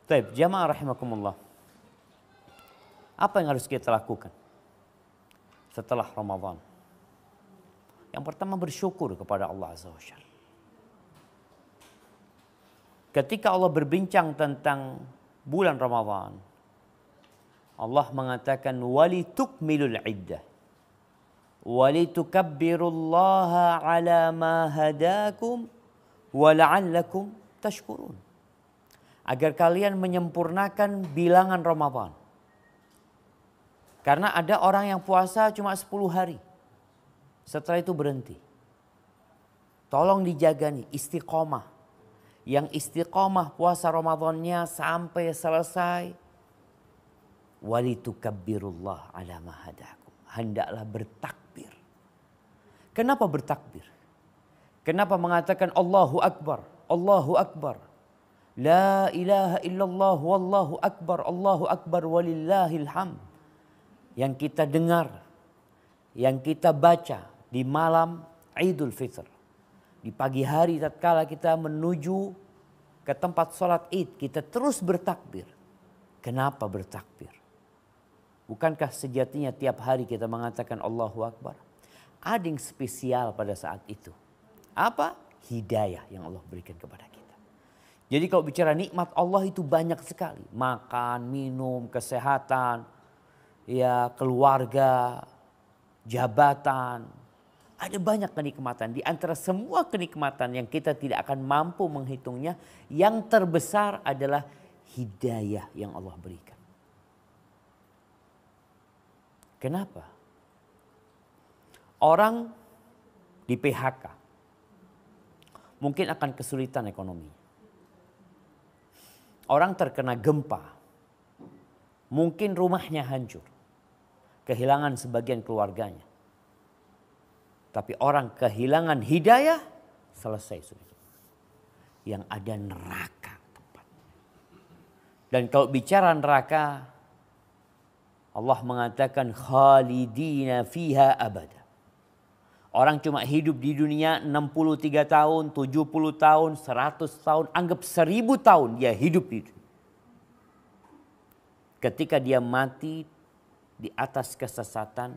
Baik, jamaah rahimakumullah. Apa yang harus kita lakukan setelah Ramadan? Yang pertama bersyukur kepada Allah Azza wa Jalla. Ketika Allah berbincang tentang bulan Ramadan, Allah mengatakan walitukmilul iddah walitukabbirullaha ala ma hadakum wa la'allakum tashkurun. Agar kalian menyempurnakan bilangan Ramadan. Karena ada orang yang puasa cuma 10 hari. Setelah itu berhenti. Tolong dijaga nih istiqomah. Yang istiqomah puasa Ramadannya sampai selesai. Walitukabbirullah ala ma hadakum. Hendaklah bertakbir. Kenapa bertakbir? Kenapa mengatakan Allahu Akbar? Allahu Akbar. La ilaha illallah wallahu akbar. Allahu Akbar walillahil hamd. Yang kita dengar, yang kita baca di malam Idul Fitr. Di pagi hari tatkala kita menuju ke tempat sholat Id, kita terus bertakbir. Kenapa bertakbir? Bukankah sejatinya tiap hari kita mengatakan Allahu Akbar? Ada yang spesial pada saat itu. Apa? Hidayah yang Allah berikan kepada kita. Jadi kalau bicara nikmat Allah itu banyak sekali. Makan, minum, kesehatan, ya keluarga, jabatan. Ada banyak kenikmatan. Di antara semua kenikmatan yang kita tidak akan mampu menghitungnya, yang terbesar adalah hidayah yang Allah berikan. Kenapa? Orang di PHK mungkin akan kesulitan ekonomi. Orang terkena gempa, mungkin rumahnya hancur, kehilangan sebagian keluarganya. Tapi orang kehilangan hidayah, selesai sudah. Yang ada neraka tempatnya. Dan kalau bicara neraka, Allah mengatakan khalidina fiha abada. Orang cuma hidup di dunia 63 tahun, 70 tahun, 100 tahun, anggap 1000 tahun dia hidup di dunia. Ketika dia mati di atas kesesatan,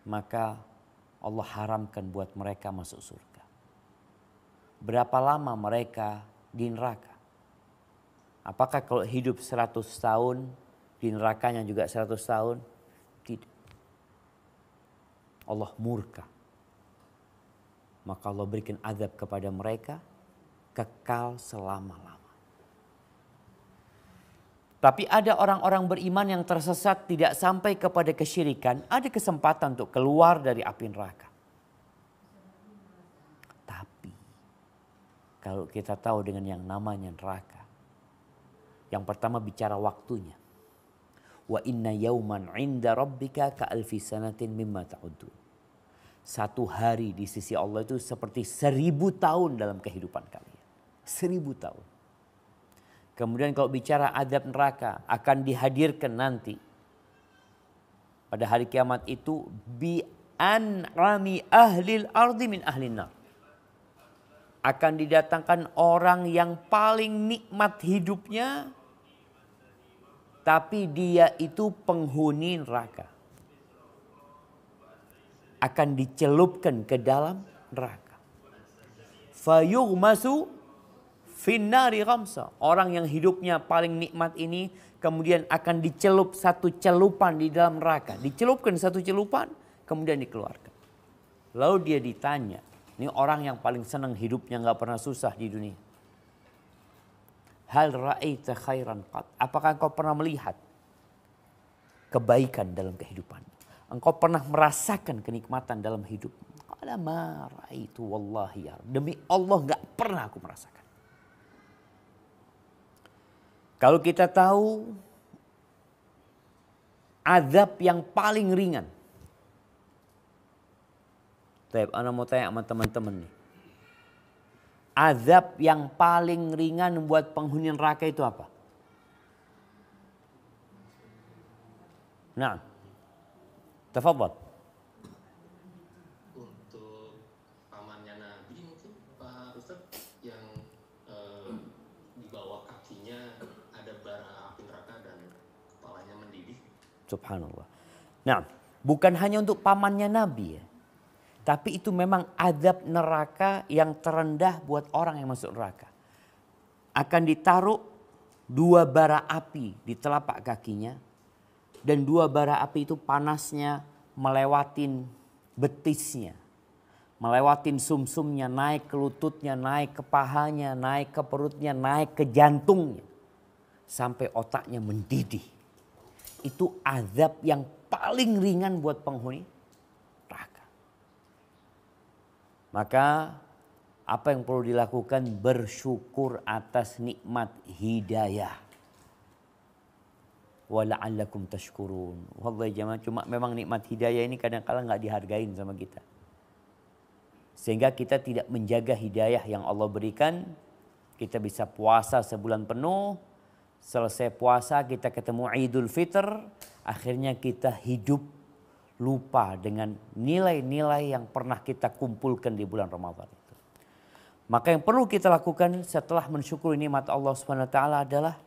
maka Allah haramkan buat mereka masuk surga. Berapa lama mereka di neraka? Apakah kalau hidup 100 tahun, di nerakanya juga 100 tahun? Tidak. Allah murka. Maka Allah berikan azab kepada mereka kekal selama-lama. Tapi ada orang-orang beriman yang tersesat tidak sampai kepada kesyirikan. Ada kesempatan untuk keluar dari api neraka. Tapi kalau kita tahu dengan yang namanya neraka. Yang pertama bicara waktunya. Wa inna yauman 'inda rabbika ka'alfi sanatin mimma ta'udun. Satu hari di sisi Allah itu seperti 1000 tahun dalam kehidupan kalian. 1000 tahun. Kemudian kalau bicara azab neraka akan dihadirkan nanti. Pada hari kiamat itu bi an'ami ahlil ardi min ahlin nar. Akan didatangkan orang yang paling nikmat hidupnya, tapi dia itu penghuni neraka. Akan dicelupkan ke dalam neraka. Fayughmasu finnari ghamsa. Orang yang hidupnya paling nikmat ini kemudian akan dicelup satu celupan di dalam neraka. Dicelupkan satu celupan kemudian dikeluarkan. Lalu dia ditanya, ini orang yang paling senang hidupnya gak pernah susah di dunia. Hal ra'aita khairan qat. Apakah engkau pernah melihat kebaikan dalam kehidupan? Engkau pernah merasakan kenikmatan dalam hidup? Qala ma ra'aitu wallahi ya. Demi Allah gak pernah aku merasakan. Kalau kita tahu azab yang paling ringan. Ana mau tanya sama teman-teman nih. Azab yang paling ringan buat penghuni neraka itu apa? Nah, tafadhal. Untuk pamannya Nabi mungkin Pak Ustaz yang di bawah kaki kakinya ada bara api neraka dan kepalanya mendidih. Subhanallah. Nah, bukan hanya untuk pamannya Nabi ya. Tapi itu memang azab neraka yang terendah buat orang yang masuk neraka. Akan ditaruh 2 bara api di telapak kakinya. Dan 2 bara api itu panasnya melewatin betisnya. Melewatin sumsumnya, naik ke lututnya, naik ke pahanya, naik ke perutnya, naik ke jantungnya. Sampai otaknya mendidih. Itu azab yang paling ringan buat penghuni neraka. Maka apa yang perlu dilakukan? Bersyukur atas nikmat hidayah. Wala'allakum tashkurun. Wallahi jemaah, cuma memang nikmat hidayah ini kadang-kala nggak dihargain sama kita. Sehingga kita tidak menjaga hidayah yang Allah berikan. Kita bisa puasa sebulan penuh. Selesai puasa kita ketemu Idul Fitr. Akhirnya kita hidup lupa dengan nilai-nilai yang pernah kita kumpulkan di bulan Ramadan itu. Maka yang perlu kita lakukan setelah mensyukuri nikmat Allah SWT adalah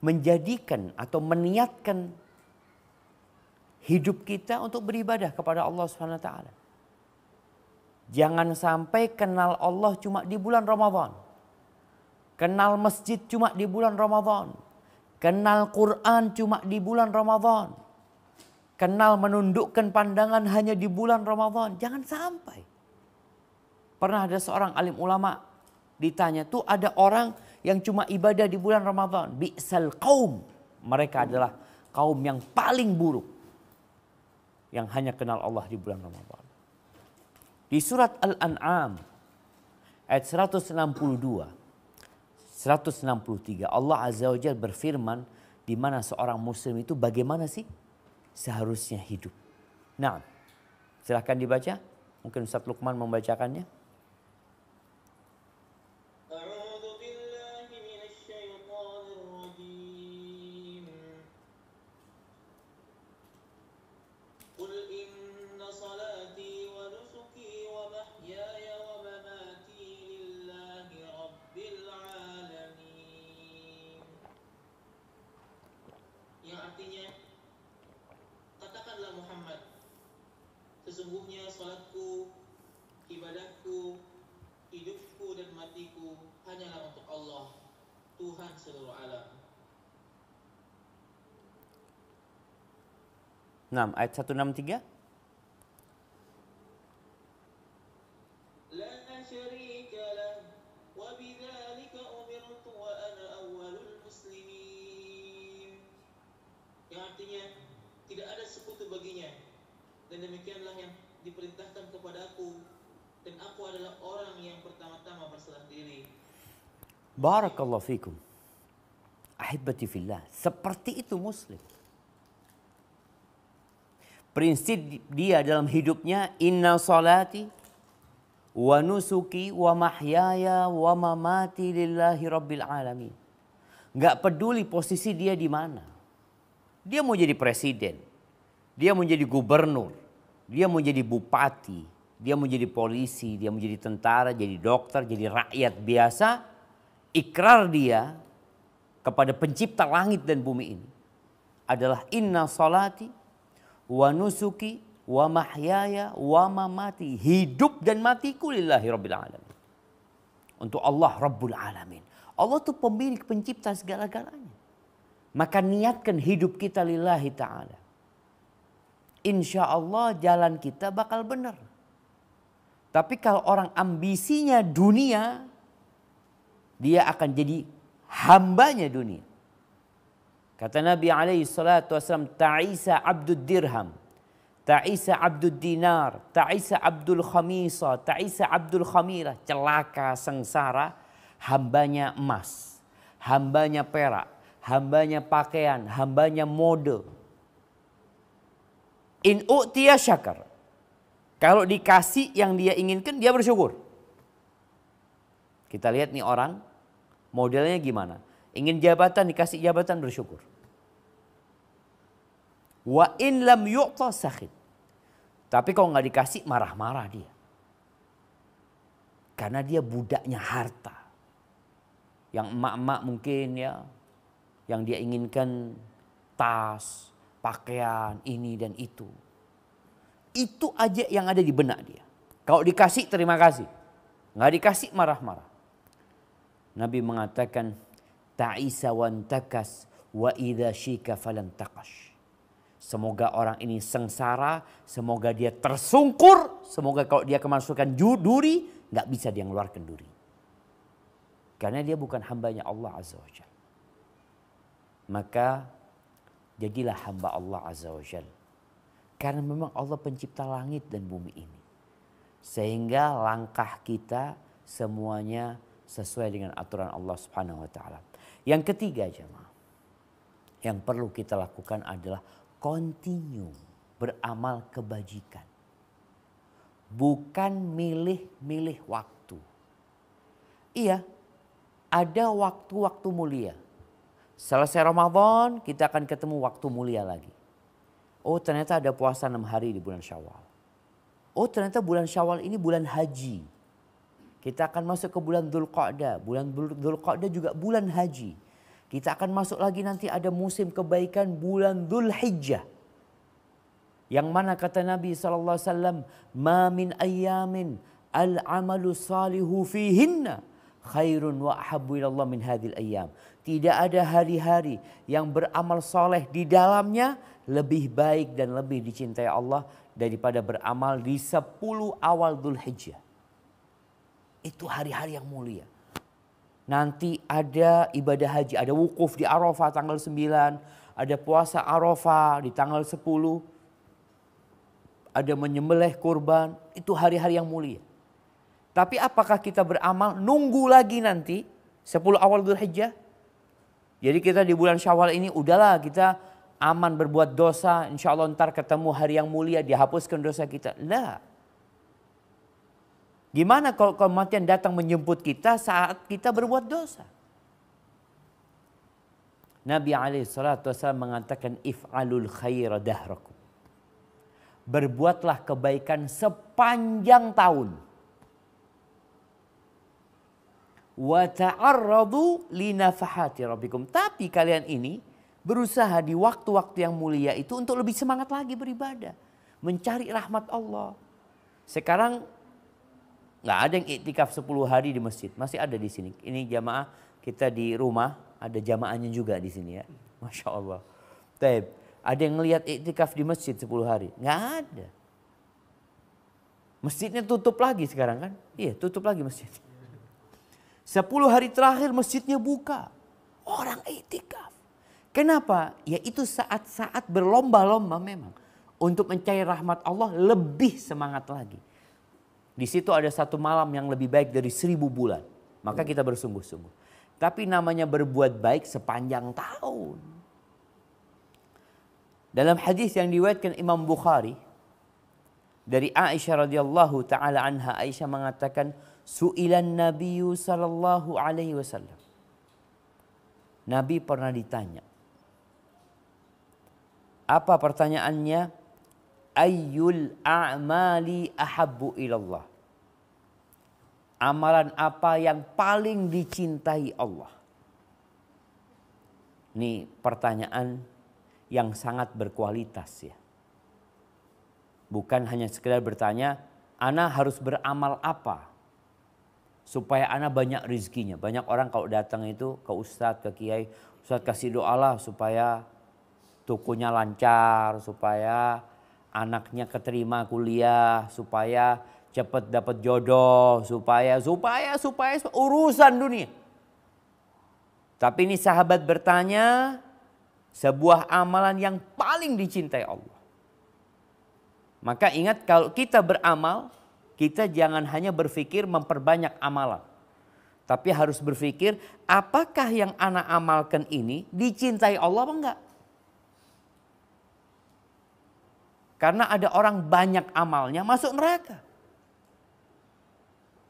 menjadikan atau meniatkan hidup kita untuk beribadah kepada Allah SWT. Jangan sampai kenal Allah cuma di bulan Ramadan. Kenal masjid cuma di bulan Ramadan. Kenal Quran cuma di bulan Ramadan. Kenal menundukkan pandangan hanya di bulan Ramadan. Jangan sampai. Pernah ada seorang alim ulama ditanya, tuh ada orang yang cuma ibadah di bulan Ramadan. Bi'sal qaum. Mereka adalah kaum yang paling buruk. Yang hanya kenal Allah di bulan Ramadan. Di surat Al-An'am ayat 162, 163 Allah Azza wa Jalla berfirman di mana seorang muslim itu bagaimana sih seharusnya hidup. Nah, silahkan dibaca. Mungkin Ustaz Lukman membacakannya. Sesungguhnya salatku, ibadahku, hidupku dan matiku hanyalah untuk Allah, Tuhan seluruh alam. 6 ayat 163. La syarika lah wa bidzalika umirtu wa ana awwalul muslimin. Yang artinya tidak ada sekutu baginya. Dan demikianlah yang diperintahkan kepadaku, dan aku adalah orang yang pertama-tama berserah diri. Barakallahu fikum. Ahibati fillah. Seperti itu muslim. Prinsip dia dalam hidupnya, inna salati wa nusuki wa mahyaya wa mamati lillahi rabbil alamin. Gak peduli posisi dia di mana. Dia mau jadi presiden. Dia mau jadi gubernur. Dia mau jadi bupati, dia mau jadi polisi, dia mau jadi tentara, jadi dokter, jadi rakyat biasa. Ikrar dia kepada pencipta langit dan bumi ini adalah inna salati wa nusuki wa mahyaya wa mamati. Hidup dan matiku lillahi rabbil alamin. Untuk Allah Rabbul Alamin. Allah itu pemilik pencipta segala-galanya. Maka niatkan hidup kita lillahi ta'ala. Insya Allah jalan kita bakal benar. Tapi kalau orang ambisinya dunia, dia akan jadi hambanya dunia. Kata Nabi SAW, ta'isa abdud dirham, ta'isa abdud dinar, ta'isa abdul khamisa, ta'isa abdul khamirah. Celaka, sengsara, hambanya emas, hambanya perak, hambanya pakaian, hambanya mode. In u'tiya syakar. Kalau dikasih yang dia inginkan, dia bersyukur. Kita lihat nih orang, modelnya gimana. Ingin jabatan, dikasih jabatan, bersyukur. Wa in lam yu'ta sakhid. Tapi kalau nggak dikasih, marah-marah dia. Karena dia budaknya harta. Yang emak-emak mungkin ya, yang dia inginkan tas, pakaian, ini dan itu. Itu aja yang ada di benak dia. Kalau dikasih terima kasih. Nggak dikasih marah-marah. Nabi mengatakan, ta'isa wantakas wa idza syika falan taqash. Semoga orang ini sengsara, semoga dia tersungkur, semoga kalau dia kemasukan duri, nggak bisa dia ngeluarkan duri. Karena dia bukan hambanya Allah Azza wa Jalla. Maka jadilah hamba Allah Azza wa Jalla. Karena memang Allah pencipta langit dan bumi ini. Sehingga langkah kita semuanya sesuai dengan aturan Allah Subhanahu wa taala. Yang ketiga jemaah, yang perlu kita lakukan adalah continue beramal kebajikan. Bukan milih-milih waktu. Iya, ada waktu-waktu mulia. Selesai Ramadan kita akan ketemu waktu mulia lagi. Oh ternyata ada puasa 6 hari di bulan Syawal. Oh ternyata bulan Syawal ini bulan haji. Kita akan masuk ke bulan Dzulqa'dah. Bulan Dzulqa'dah juga bulan haji. Kita akan masuk lagi nanti ada musim kebaikan bulan Dzulhijjah. Yang mana kata Nabi SAW, ma min ayyamin al-amalu salihu fihinna khairun wa ahabbu ilallah min hadhil ayyam. Tidak ada hari-hari yang beramal soleh di dalamnya lebih baik dan lebih dicintai Allah daripada beramal di 10 awal Dzulhijjah. Itu hari-hari yang mulia. Nanti ada ibadah haji, ada wukuf di Arafah tanggal 9, ada puasa Arafah di tanggal 10, ada menyembelih kurban, itu hari-hari yang mulia. Tapi apakah kita beramal nunggu lagi nanti 10 awal Dzulhijjah? Jadi kita di bulan Syawal ini udahlah kita aman berbuat dosa, insya Allah ntar ketemu hari yang mulia dihapuskan dosa kita. Lah. Gimana kalau kematian datang menjemput kita saat kita berbuat dosa? Nabi SAW mengatakan if'alul khaira dahrakum. Berbuatlah kebaikan sepanjang tahun. Wa ta'arradu li nafahati rabbikum. Tapi kalian ini berusaha di waktu-waktu yang mulia itu untuk lebih semangat lagi beribadah, mencari rahmat Allah. Sekarang nggak ada yang iktikaf 10 hari di masjid, masih ada di sini. Ini jamaah kita di rumah, ada jamaahnya juga di sini ya. Masya Allah. Taib. Ada yang ngelihat iktikaf di masjid 10 hari? Nggak ada. Masjidnya tutup lagi sekarang kan? Iya, tutup lagi masjid. 10 hari terakhir masjidnya buka. Orang iktikaf. Kenapa? Ya itu saat-saat berlomba-lomba memang. Untuk mencari rahmat Allah lebih semangat lagi. Di situ ada satu malam yang lebih baik dari 1000 bulan. Maka kita bersungguh-sungguh. Tapi namanya berbuat baik sepanjang tahun. Dalam hadis yang diriwayatkan Imam Bukhari. Dari Aisyah radhiyallahu taala anha, Aisyah mengatakan, su'ilan Nabiyyu sallallahu alaihi wasallam. Nabi pernah ditanya. Apa pertanyaannya? Ayyul a'mali ahabbu ilallah. Amalan apa yang paling dicintai Allah? Ini pertanyaan yang sangat berkualitas ya. Bukan hanya sekedar bertanya, ana harus beramal apa supaya ana banyak rezekinya. Banyak orang kalau datang itu ke ustadz, ke kiai, ustadz kasih doalah supaya tokonya lancar, supaya anaknya keterima kuliah, supaya cepat dapat jodoh, supaya urusan dunia. Tapi ini sahabat bertanya sebuah amalan yang paling dicintai Allah. Maka ingat kalau kita beramal, kita jangan hanya berpikir memperbanyak amalan. Tapi harus berpikir apakah yang ana amalkan ini dicintai Allah apa enggak? Karena ada orang banyak amalnya masuk neraka.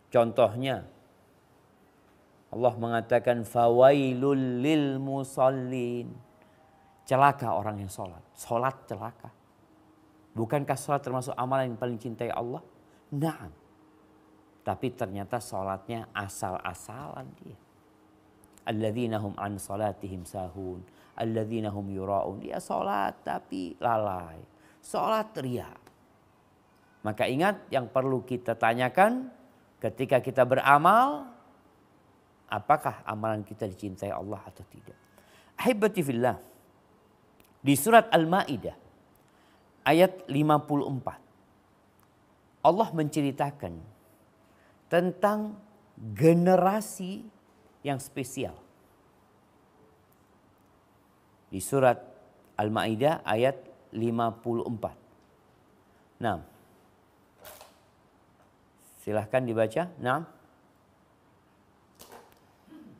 Contohnya Allah mengatakan fawailul lil musallin. Celaka orang yang sholat. Sholat celaka. Bukankah sholat termasuk amalan yang paling cintai Allah? Naam. Tapi ternyata sholatnya asal-asalan dia. Alladzina hum an salatihim sahun, alladzina hum yura'un. Dia salat tapi lalai, salat riya. Maka ingat, yang perlu kita tanyakan ketika kita beramal, apakah amalan kita dicintai Allah atau tidak. Ahibati fillah, di surat Al-Maidah ayat 54, Allah menceritakan tentang generasi yang spesial. Di surat Al-Maidah ayat 54. Nah, silahkan dibaca. Nah,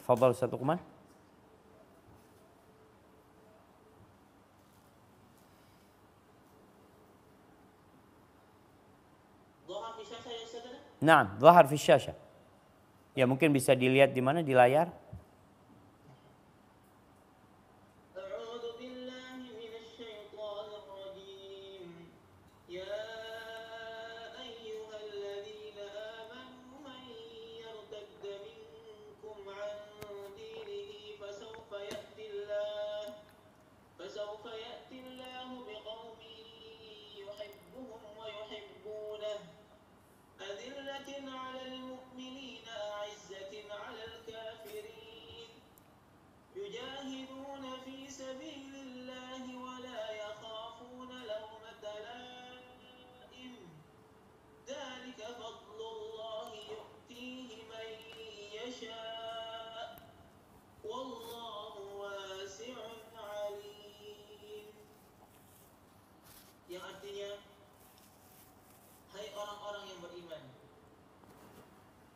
tafadhal Ustaz Luqman. Nah, zahar fi syashah. Ya, mungkin bisa dilihat di mana, di layar. Yang artinya, hai orang-orang yang beriman,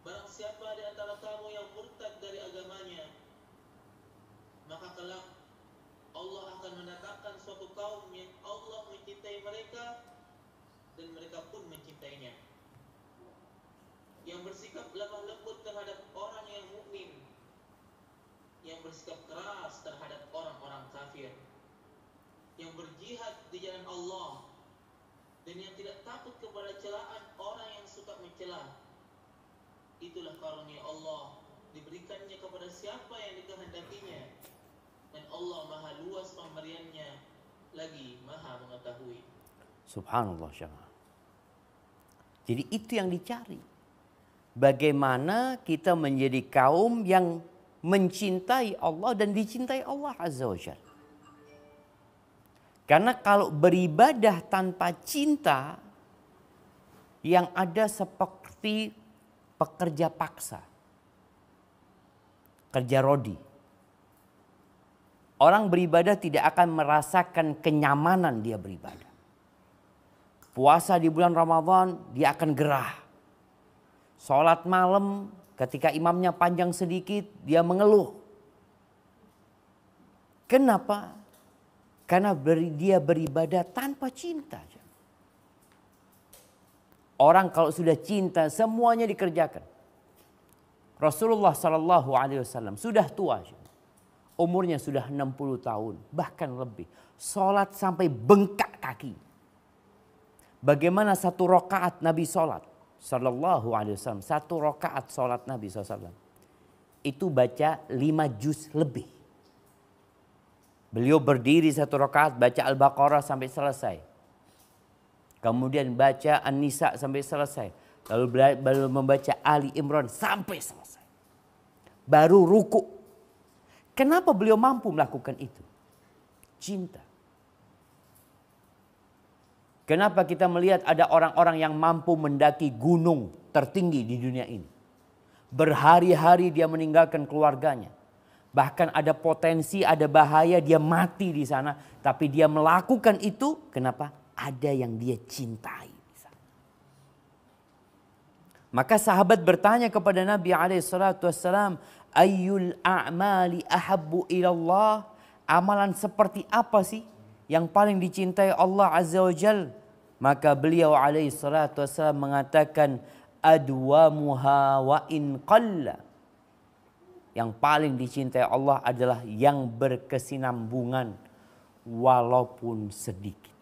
barang siapa di antara kamu yang murtad dari agamanya, maka kelak Allah akan mendatangkan suatu kaum yang Allah mencintai mereka dan mereka pun mencintainya, yang bersikap lemah lembut terhadap orang yang mukmin, yang bersikap keras terhadap orang-orang kafir, yang berjihad di jalan Allah, dan yang tidak takut kepada celaan orang yang suka mencela. Itulah karunia Allah, diberikannya kepada siapa yang dikehendakinya, dan Allah maha luas pemberiannya, lagi maha mengetahui. Subhanallah syaikhana. Jadi itu yang dicari. Bagaimana kita menjadi kaum yang mencintai Allah dan dicintai Allah Azza wa Jalla. Karena kalau beribadah tanpa cinta, yang ada seperti pekerja paksa, kerja rodi. Orang beribadah tidak akan merasakan kenyamanan dia beribadah. Puasa di bulan Ramadan dia akan gerah. Sholat malam ketika imamnya panjang sedikit dia mengeluh. Kenapa? Karena dia beribadah tanpa cinta. Orang kalau sudah cinta semuanya dikerjakan. Rasulullah SAW sudah tua. Umurnya sudah 60 tahun. Bahkan lebih. Sholat sampai bengkak kaki. Bagaimana satu rakaat Nabi sholat. SAW. Satu rakaat sholat Nabi SAW. Itu baca 5 juz lebih. Beliau berdiri satu rakaat baca Al-Baqarah sampai selesai. Kemudian baca An-Nisa sampai selesai. Lalu membaca Ali Imran sampai selesai. Baru ruku. Kenapa beliau mampu melakukan itu? Cinta. Kenapa kita melihat ada orang-orang yang mampu mendaki gunung tertinggi di dunia ini? Berhari-hari dia meninggalkan keluarganya. Bahkan ada potensi, ada bahaya dia mati di sana. Tapi dia melakukan itu, kenapa? Ada yang dia cintai. Maka sahabat bertanya kepada Nabi SAW, Ayyul a'mali ahabbu ilallah. Amalan seperti apa sih yang paling dicintai Allah Azza wa Jal? Maka beliau SAW mengatakan, Adwamuha wa in qalla. Yang paling dicintai Allah adalah yang berkesinambungan walaupun sedikit.